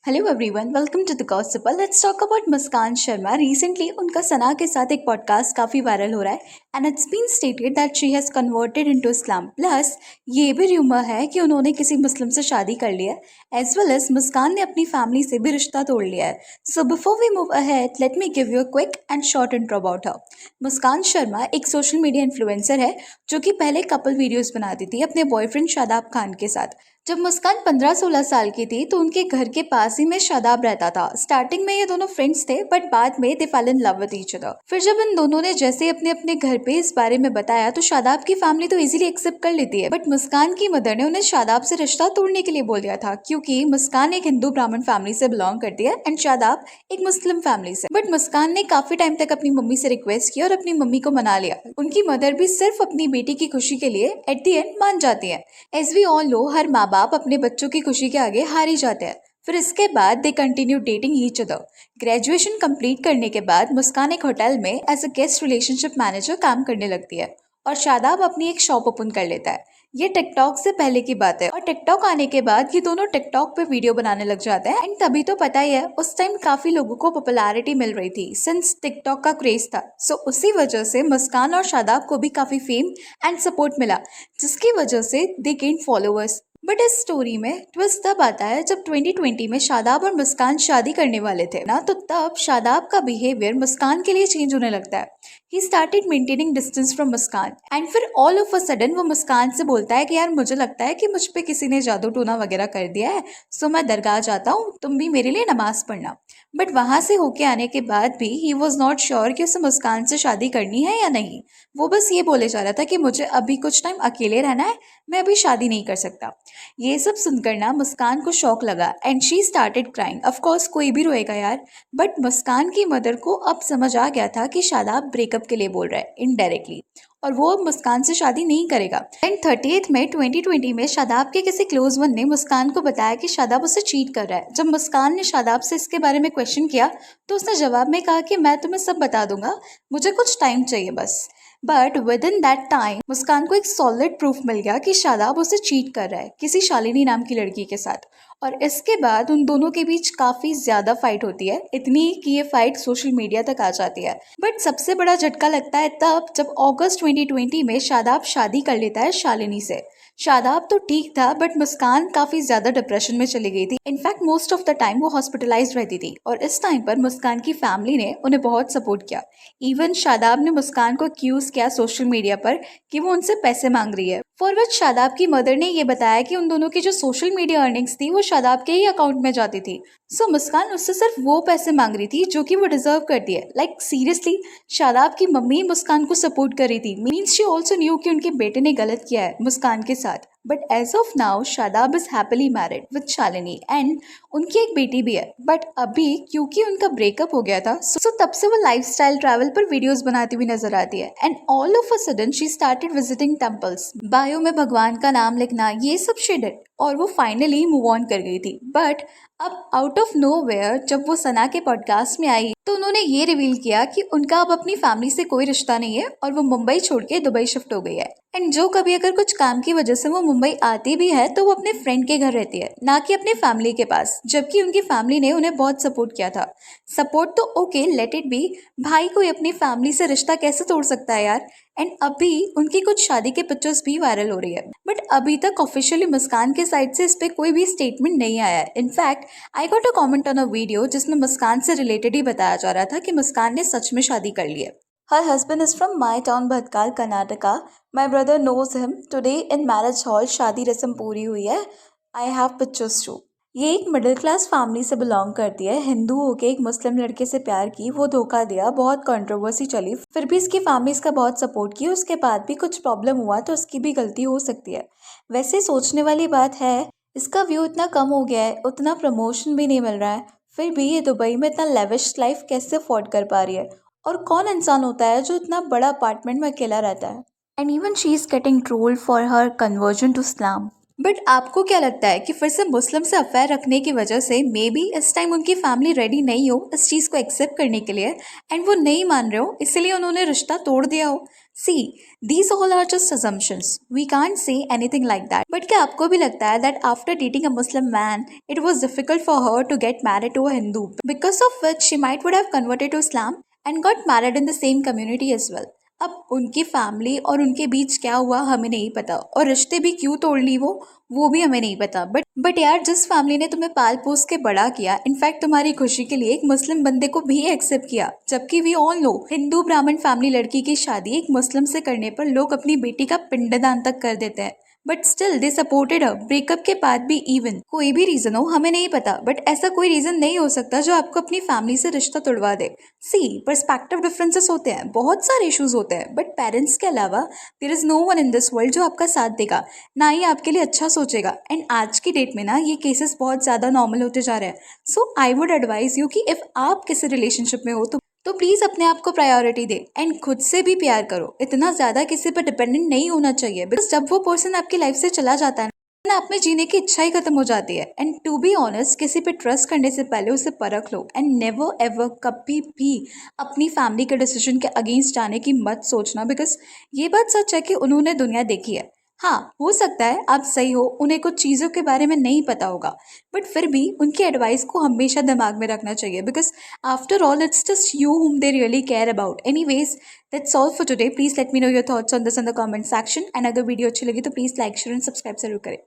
Hello everyone, welcome to the gossip. Let's talk about Muskan Sharma. Recently उनका सना के साथ एक पॉडकास्ट काफ़ी वायरल हो रहा है and it's been stated that she has converted into Islam. Plus ये भी र्यूमर है कि उन्होंने किसी मुस्लिम से शादी कर लिया है एज वेल एज मुस्कान ने अपनी फैमिली से भी रिश्ता तोड़ लिया है। So before we move ahead let me give you a quick and short intro about her. Muskan Sharma एक सोशल मीडिया इन्फ्लुएंसर है जो कि पहले कपल वीडियोज़ बनाती थी अपने बॉयफ्रेंड शादाब खान के साथ। जब मुस्कान 15-16 साल की थी तो उनके घर के पास ही में शादाब रहता था। स्टार्टिंग में ये दोनों फ्रेंड्स थे बट बाद में they fell in love with each other. फिर जब इन दोनों ने जैसे अपने अपने घर पे इस बारे में बताया तो शादाब की फैमिली तो इजीली एक्सेप्ट कर लेती है, बट मुस्कान की मदर ने उन्हें शादाब से रिश्ता तोड़ने के लिए बोल दिया था क्योंकि मुस्कान एक हिंदू ब्राह्मण फैमिली से बिलोंग करती है एंड शादाब एक मुस्लिम फैमिली से। बट मुस्कान ने काफी टाइम तक अपनी मम्मी से रिक्वेस्ट की और अपनी मम्मी को मना लिया। उनकी मदर भी सिर्फ अपनी बेटी की खुशी के लिए एट द एंड मान जाती है। एज वी ऑल नो, हर माँ बाप अपने बच्चों की खुशी के आगे हार ही जाते हैं। फिर इसके बाद they continue dating each other. Graduation complete करने के बाद मुस्कान एक होटल में as a guest relationship manager काम करने लगती है और शादाब अपनी एक शॉप ओपन कर लेता है। ये टिकटॉक से पहले की बात है और टिकटॉक आने के बाद ये दोनों टिकटॉक पे वीडियो बनाने लग जाते हैं एंड तभी तो पता ही है उस टाइम काफी लोगों को पॉपुलैरिटी मिल रही थी सिंस टिकटॉक का क्रेज था। सो उसी वजह से मुस्कान और शादाब को भी काफी फेम एंड सपोर्ट मिला जिसकी वजह से दे गेन फॉलोअर्स। बट इस स्टोरी में ट्विस्ट तब आता है जब 2020 में शादाब और मुस्कान शादी करने वाले थे ना, तो तब शादाब का बिहेवियर मुस्कान के लिए चेंज होने लगता है। He started maintaining distance from Muskan and फिर ऑल ऑफ अ सडन वो मुस्कान से बोलता है कि यार मुझे लगता है कि मुझ पे किसी ने जादू टोना वगैरह कर दिया है, सो मैं दरगाह जाता हूँ, तुम भी मेरे लिए नमाज पढ़ना। बट वहां से होके आने के बाद भी ही वॉज नॉट श्योर कि उसे मुस्कान से शादी करनी है या नहीं। वो बस ये बोले जा रहा था कि मुझे अभी कुछ टाइम अकेले रहना है, मैं अभी शादी नहीं कर सकता। ये सब सुनकर ना मुस्कान को शॉक लगा and she started crying. Of course कोई भी रोएगा यार, बट मुस्कान की मदर को अब समझ आ गया था कि शादाब ब्रेकअप के लिए बोल रहा है इनडायरेक्टली और वो अब मुस्कान से शादी नहीं करेगा। एंड 30 मई 2020 में शादाब के किसी क्लोज वन ने मुस्कान को बताया कि शादाब उसे चीट कर रहा है। जब मुस्कान ने शादाब से इसके बारे में क्वेश्चन किया तो उसने जवाब में कहा कि मैं तुम्हें सब बता दूंगा, मुझे कुछ टाइम चाहिए बस। But within that time Muskan को एक सॉलिड प्रूफ मिल गया कि शादाब उसे चीट कर रहा है किसी शालिनी नाम की लड़की के साथ। और इसके बाद उन दोनों के बीच काफी ज्यादा फाइट होती है, इतनी कि ये फाइट सोशल मीडिया तक आ जाती है। बट सबसे बड़ा झटका लगता है तब जब अगस्त 2020 में शादाब शादी कर लेता है शालिनी से। शादाब तो ठीक था बट मुस्कान काफी ज्यादा डिप्रेशन में चली गई थी। In fact most of the time वो हॉस्पिटलाइज रहती थी और इस टाइम पर मुस्कान की फैमिली ने उन्हें बहुत सपोर्ट किया। इवन शादाब ने मुस्कान को एक्यूज किया सोशल मीडिया पर कि वो उनसे पैसे मांग रही है। फॉर विच शादाब की मदर ने ये बताया कि उन दोनों की जो सोशल मीडिया अर्निंग्स थी वो शादाब के ही अकाउंट में जाती थी। सो मुस्कान उससे सिर्फ वो पैसे मांग रही थी जो कि वो डिजर्व करती है। लाइक सीरियसली, शादाब की मम्मी मुस्कान को सपोर्ट कर रही थी। मीन्स शी ऑल्सो न्यू कि उनके बेटे ने गलत किया है मुस्कान के साथ। But as of now Shadab is happily married with Shalini and उनकी एक बेटी भी है। बट अभी क्योंकि उनका ब्रेकअप हो गया था सो तब से वो लाइफस्टाइल ट्रैवल पर वीडियोस बनाती हुई नजर आती है and all of a sudden she started visiting temples, bio में भगवान का नाम लिखना, ये सब शी डिड और वो फाइनली मूव ऑन कर गई थी। बट अब आउट ऑफ नोवेयर जब वो सना के पॉडकास्ट में आई तो उन्होंने ये रिवील किया कि उनका अब अपनी फैमिली से कोई रिश्ता नहीं है और वो मुंबई छोड़ के दुबई शिफ्ट हो गई है। एंड जो कभी अगर कुछ काम की वजह से वो मुंबई आती भी है तो वो अपने फ्रेंड के घर रहती है, ना कि अपने फैमिली के पास, जबकि उनकी फैमिली ने उन्हें बहुत सपोर्ट किया था। सपोर्ट तो ओके, लेट इट बी, भाई कोई अपनी फैमिली से रिश्ता कैसे तोड़ सकता है यार। एंड अभी उनकी कुछ शादी के पिक्चर्स भी वायरल हो रही है बट अभी तक ऑफिशियली मुस्कान के साइड से इस पे कोई भी स्टेटमेंट नहीं आया है। In fact I got a comment on a video जिसमें मुस्कान से रिलेटेड ही बताया जा रहा था कि मुस्कान ने सच में शादी कर ली है। Her husband is from my town Bhatkal Karnataka. My brother knows him. Today in marriage hall शादी रस्म पूरी हुई है। I have pictures too. ये एक मिडिल क्लास फैमिली से बिलोंग करती है। हिंदू होके एक मुस्लिम लड़के से प्यार की, वो धोखा दिया, बहुत कंट्रोवर्सी चली, फिर भी इसकी फैमिली इसका बहुत सपोर्ट की, उसके बाद भी कुछ प्रॉब्लम हुआ तो उसकी भी गलती हो सकती है। वैसे सोचने वाली बात है, इसका व्यू इतना कम हो गया है, उतना प्रमोशन भी नहीं मिल रहा है, फिर भी ये दुबई में इतना लेविश लाइफ कैसे अफोर्ड कर पा रही है। और कौन इंसान होता है जो इतना बड़ा अपार्टमेंट में अकेला रहता है। And even she is getting trolled for her conversion to Islam. But आपको क्या लगता है कि फिर से मुस्लिम से अफेयर रखने की वजह से मे बी इस टाइम उनकी फैमिली रेडी नहीं हो इस चीज़ को एक्सेप्ट करने के लिए एंड वो नहीं मान रहे हो इसलिए उन्होंने रिश्ता तोड़ दिया हो? See, these all are just assumptions. We can't say anything like that. But क्या आपको भी लगता है that after dating a Muslim man it was difficult for her to get married to a Hindu because of which she might would have converted to Islam and got married in the same community as well? अब उनकी family और उनके बीच क्या हुआ हमें नहीं पता और रिश्ते भी क्यों तोड़ ली वो भी हमें नहीं पता। बट यार, जिस फैमिली ने तुम्हें पाल पोस के बड़ा किया, इनफैक्ट तुम्हारी खुशी के लिए एक मुस्लिम बंदे को भी एक्सेप्ट किया, जबकि वी ऑल नो हिंदू ब्राह्मण फैमिली लड़की की शादी एक मुस्लिम से करने पर लोग अपनी बेटी का पिंडदान तक कर देते हैं, but still they supported her breakup के बाद भी। इवन कोई भी रीजन हो हमें नहीं पता, बट ऐसा कोई रीजन नहीं हो सकता जो आपको अपनी फैमिली से रिश्ता तोड़वा दे। सी, पर्सपेक्टिव डिफरेंसेस होते हैं, बहुत सारे इश्यूज होते हैं, बट पेरेंट्स के अलावा there is no one in this world जो आपका साथ देगा, ना ही आपके लिए अच्छा सोचेगा। एंड आज की डेट में ना ये केसेस बहुत ज़्यादा नॉर्मल होते जा रहे हैं। सो आई वुड एडवाइज यू कि इफ़ आप किसी रिलेशनशिप में हो तो प्लीज़ अपने आप को प्रायोरिटी दे एंड खुद से भी प्यार करो। इतना ज़्यादा किसी पर डिपेंडेंट नहीं होना चाहिए, बिकॉज जब वो पर्सन आपकी लाइफ से चला जाता है ना, आप में जीने की इच्छा ही खत्म हो जाती है। एंड टू बी ऑनेस्ट, किसी पे ट्रस्ट करने से पहले उसे परख लो एंड नेवर एवर कभी भी अपनी फैमिली के डिसीजन के अगेंस्ट जाने की मत सोचना, बिकॉज ये बात सच है कि उन्होंने दुनिया देखी है। हाँ, हो सकता है आप सही हो, उन्हें कुछ चीज़ों के बारे में नहीं पता होगा, बट फिर भी उनकी एडवाइस को हमेशा दिमाग में रखना चाहिए, because after all it's just you whom they really care about. Anyways, that's all for today. Please let me know your thoughts on this in the comment section. And अगर वीडियो अच्छी लगी तो please like share and subscribe जरूर करें।